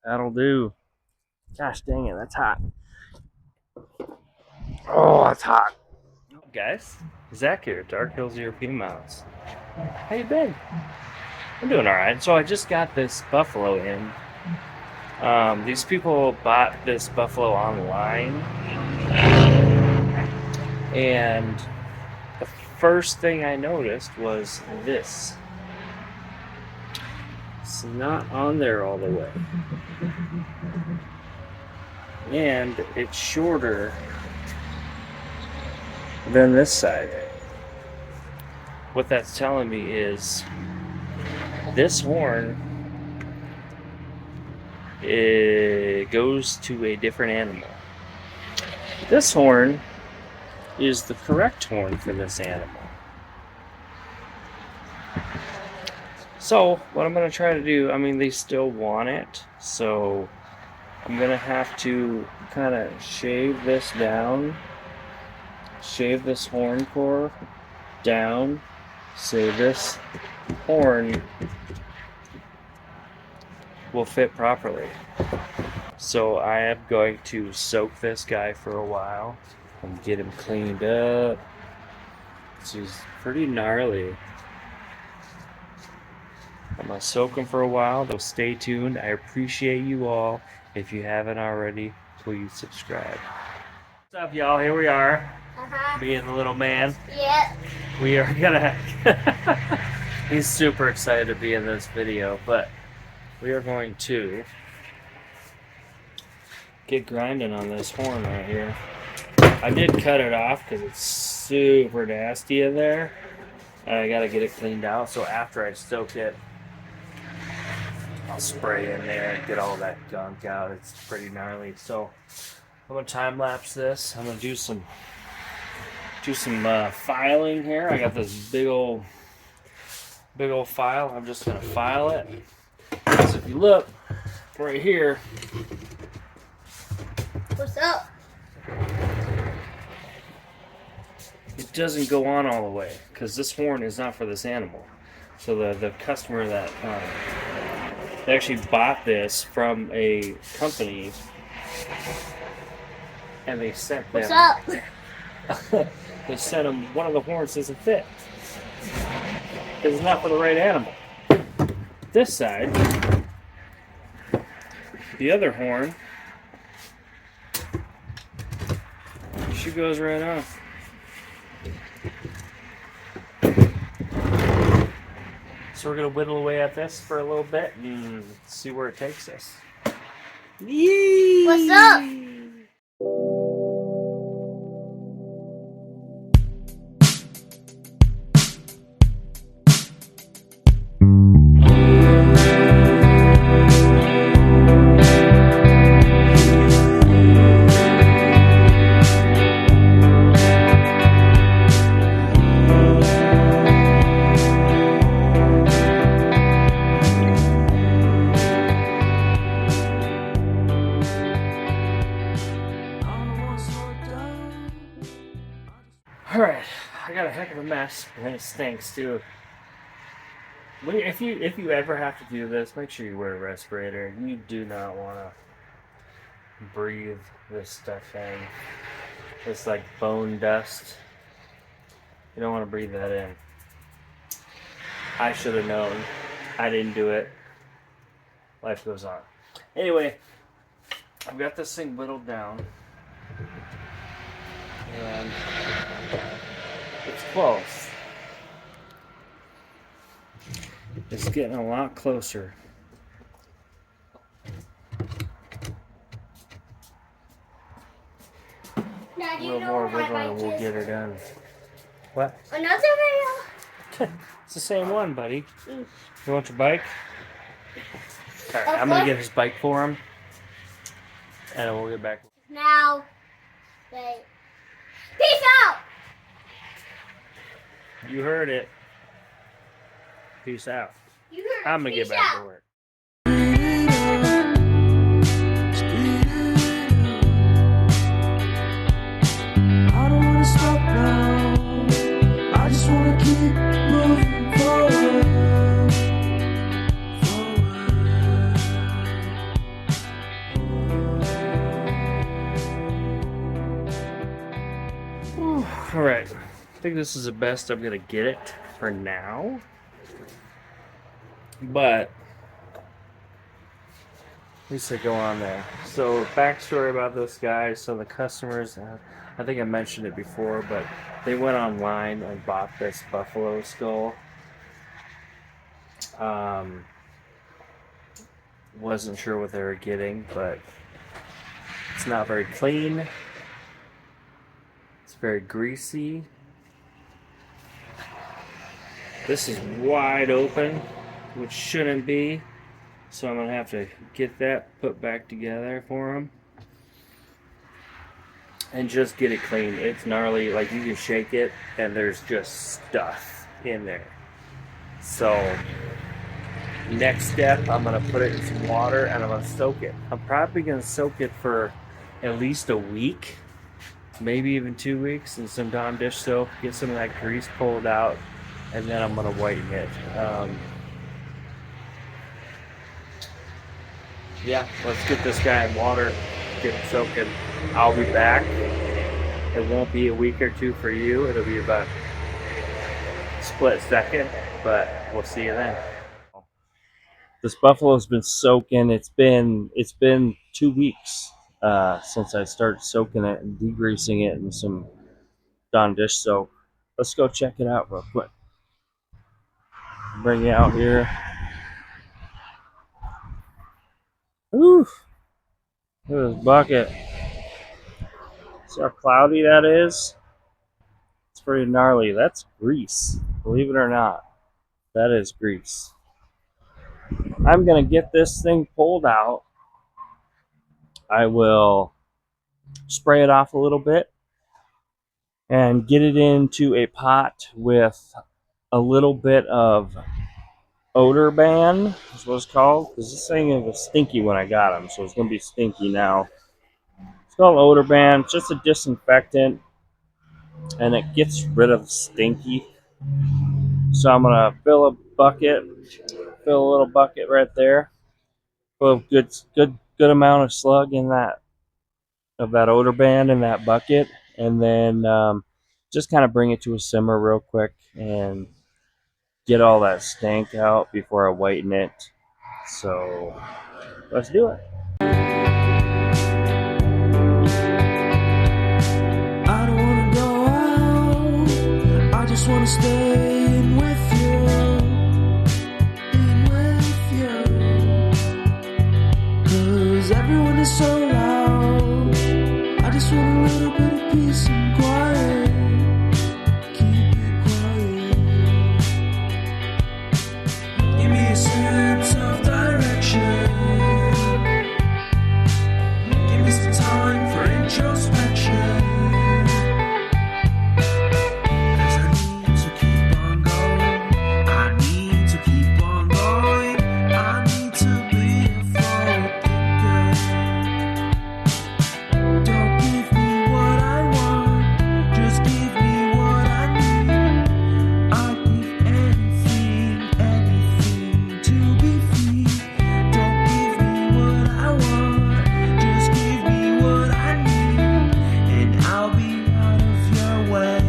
That'll do. Gosh dang it, that's hot. Oh, that's hot. Guys, Zach here, Dark Hills European Mounts. How you been? I'm doing alright. So I just got this buffalo in. These people bought this buffalo online. And the first thing I noticed was this. It's not on there all the way. And it's shorter than this side. What that's telling me is this horn goes to a different animal. This horn is the correct horn for this animal. So what I'm going to try to do, I mean, they still want it, so I'm going to have to kind of shave this down, shave this horn core down, so this horn will fit properly. So I am going to soak this guy for a while and get him cleaned up. He's pretty gnarly. I'm going to soak him for a while, though stay tuned. I appreciate you all. If you haven't already, please subscribe. What's up, y'all? Here we are. Being the little man. Yeah. We are gonna... He's super excited to be in this video, but we are going to get grinding on this horn right here. I did cut it off because it's super nasty in there. I gotta get it cleaned out, so after I soak it, I'll spray in there and get all that gunk out. It's pretty gnarly. So I'm gonna time lapse this. I'm gonna do some filing here. I got this big old file. I'm just gonna file it. So if you look right here, What's up? it doesn't go on all the way because this horn is not for this animal. So the customer that they actually bought this from a company, and they sent them. What's up? They sent them one of the horns doesn't fit because it's not for the right animal. This side, the other horn, she goes right off. So we're gonna whittle away at this for a little bit and see where it takes us. Yee! What's up? Alright, I got a heck of a mess, and it stinks too. If you ever have to do this, make sure you wear a respirator. You do not want to breathe this stuff in. It's like bone dust. You don't want to breathe that in. I should have known. I didn't do it. Life goes on. Anyway, I've got this thing whittled down. And it's close. It's getting a lot closer. Dad, A you little know more what my wiggling and bike we'll is? get her done. What? Another video? It's the same one, buddy. Mm. You want your bike? Alright, I'm gonna get his bike for him. And then we'll get back. Now, wait. Peace out! You heard it. Peace out. You heard I'm gonna get peace back out. to work. I don't wanna stop now. I just wanna keep moving forward. think this is the best I'm gonna get it for now. But at least I go on there. So backstory about those guys. So the customers, I think I mentioned it before, but they went online and bought this buffalo skull. Wasn't sure what they were getting, but it's not very clean. It's very greasy. This is wide open, which shouldn't be. So I'm going to have to get that put back together for them. And just get it clean. It's gnarly. Like, you can shake it and there's just stuff in there. So next step, I'm going to put it in some water and I'm going to soak it. I'm probably going to soak it for at least a week, maybe even 2 weeks, in some Dawn dish soap. Get some of that grease pulled out, and then I'm going to whiten it. Yeah, let's get this guy in water, get it soaking. I'll be back. It won't be a week or two for you. It'll be about a split second, but we'll see you then. This buffalo's been soaking. It's been 2 weeks since I started soaking it and degreasing it in some Dawn dish soap. Let's go check it out real quick. Bring you out here. Ooh, look at this bucket. See how cloudy that is? It's pretty gnarly. That's grease. Believe it or not, that is grease. I'm gonna get this thing pulled out. I will spray it off a little bit and get it into a pot with a little bit of odor ban, is what it's called, because this thing was stinky when I got them, so it's going to be stinky now. It's called odor ban. It's just a disinfectant, and it gets rid of stinky. So I'm going to fill a little bucket right there, full of good amount of slug in that odor ban in that bucket, and then just kind of bring it to a simmer real quick and get all that stank out before I whiten it. So let's do it. I don't wanna go out, I just wanna stay in with you, cause everyone is so loud. I just want a little bit of peace and quiet. Keep it quiet. Give me a sense of direction. Give me some time for introspection. Cause I need to keep on going. I need to keep on going. I need to be a forward thinker. Don't give me what I want, just give me what I need. I'll give anything to be free. Don't give me what I want, just give me what I need, and I'll be out of your way.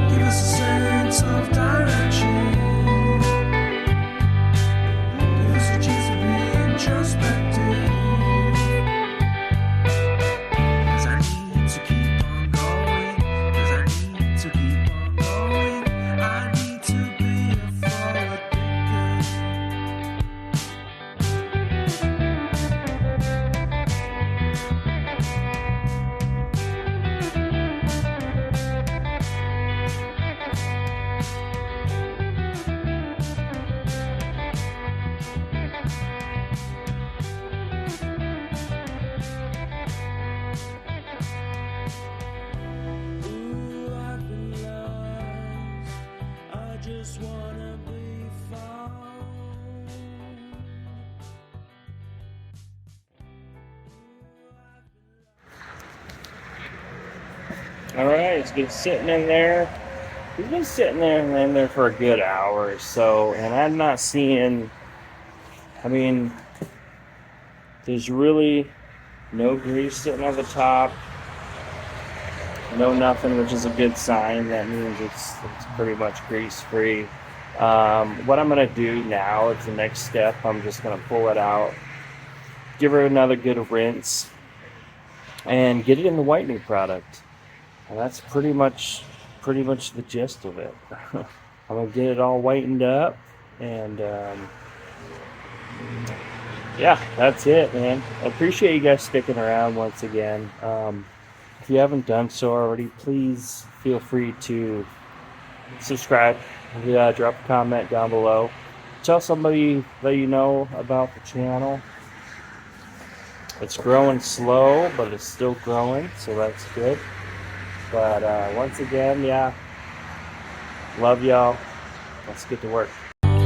Give us a sense of direction. Give us a chance to be introspective. Cause I need to keep on going. Cause I need to keep on going. I need to be a forward thinker. Ooh, I've been lost. I just wanna be found. All right, it's been sitting in there. He's been sitting there for a good hour or so, and I'm not seeing. I mean, there's really no grease sitting on the top. no nothing, which is a good sign. That means it's pretty much grease free. What I'm gonna do now is the next step. I'm just gonna pull it out, give her another good rinse, and get it in the whitening product. And that's pretty much the gist of it. I'm gonna get it all whitened up, and yeah, that's it, man. I appreciate you guys sticking around once again. If you haven't done so already, please feel free to subscribe. Drop a comment down below. Tell somebody that you know about the channel. It's growing slow, but it's still growing, so that's good. But once again, yeah, love y'all. Let's get to work. Give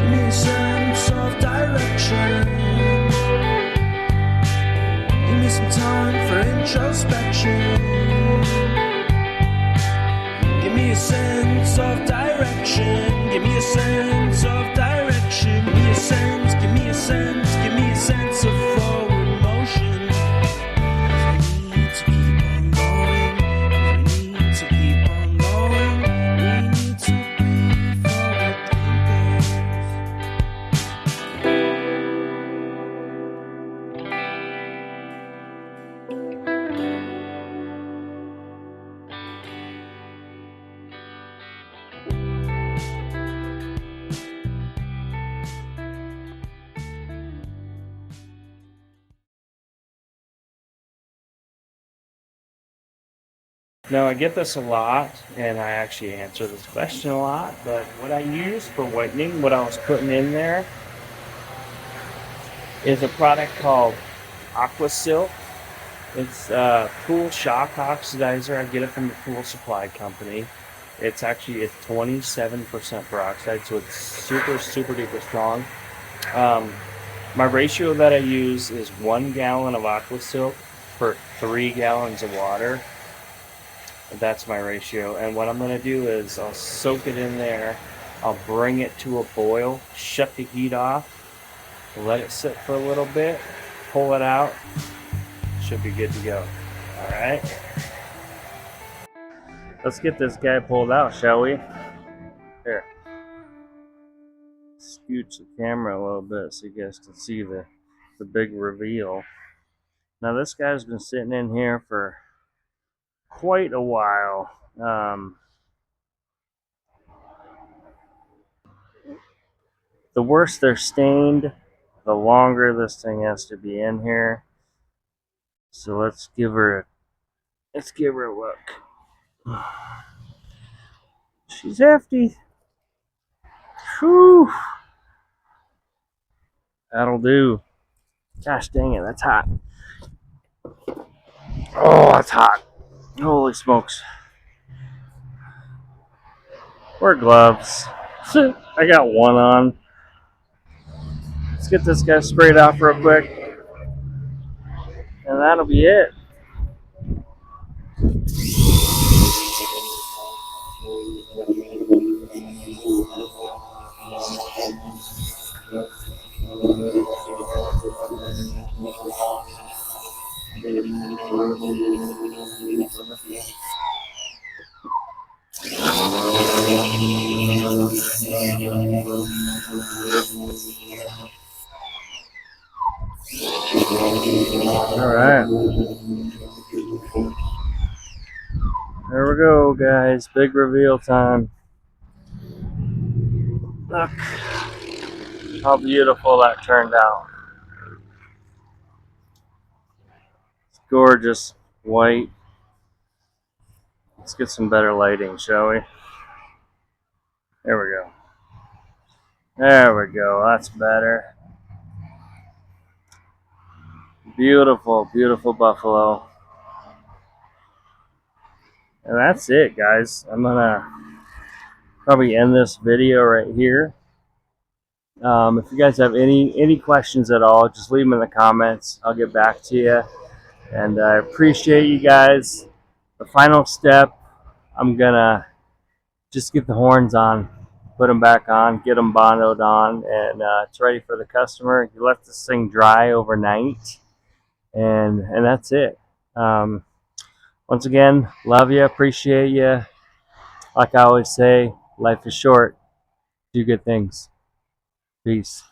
me a sense of direction. Give me some time for introspection. Give me a sense of direction. Give me a sense of direction. Give me a sense, give me a sense, give me a sense of forward motion. 'Cause we need to keep on going. 'Cause we need to keep on going. We need to be forward thinkers. Now, I get this a lot, and I actually answer this question a lot, but what I use for whitening, what I was putting in there, is a product called Aqua Silk. It's a Pool Shock Oxidizer. I get it from the Pool Supply Company. It's 27% peroxide, so it's super, super duper strong. My ratio that I use is 1 gallon of Aqua Silk for 3 gallons of water. That's my ratio. And what I'm going to do is I'll soak it in there. I'll bring it to a boil, shut the heat off, let it sit for a little bit, pull it out. Should be good to go. All right. Let's get this guy pulled out, shall we? Here. Scooch the camera a little bit so you guys can see the big reveal. Now this guy's been sitting in here for quite a while. The worse they're stained, the longer this thing has to be in here. So let's give her a look. She's hefty. Whew. That'll do. Gosh dang it, that's hot. Oh, that's hot. Holy smokes. Wear gloves. I got one on. Let's get this guy sprayed off real quick. And that'll be it. Alright. There we go, guys. Big reveal time. Look how beautiful that turned out. It's gorgeous. White. Let's get some better lighting, shall we? There we go. There we go. That's better. Beautiful, beautiful buffalo. And that's it, guys. I'm gonna probably end this video right here. If you guys have any questions at all, just leave them in the comments. I'll get back to you. And I appreciate you guys. The final step, I'm gonna just get the horns on, put them back on, get them bondoed on, and it's ready for the customer. You let this thing dry overnight, and that's it. Once again, love you, appreciate you. Like I always say, life is short. Do good things. Peace.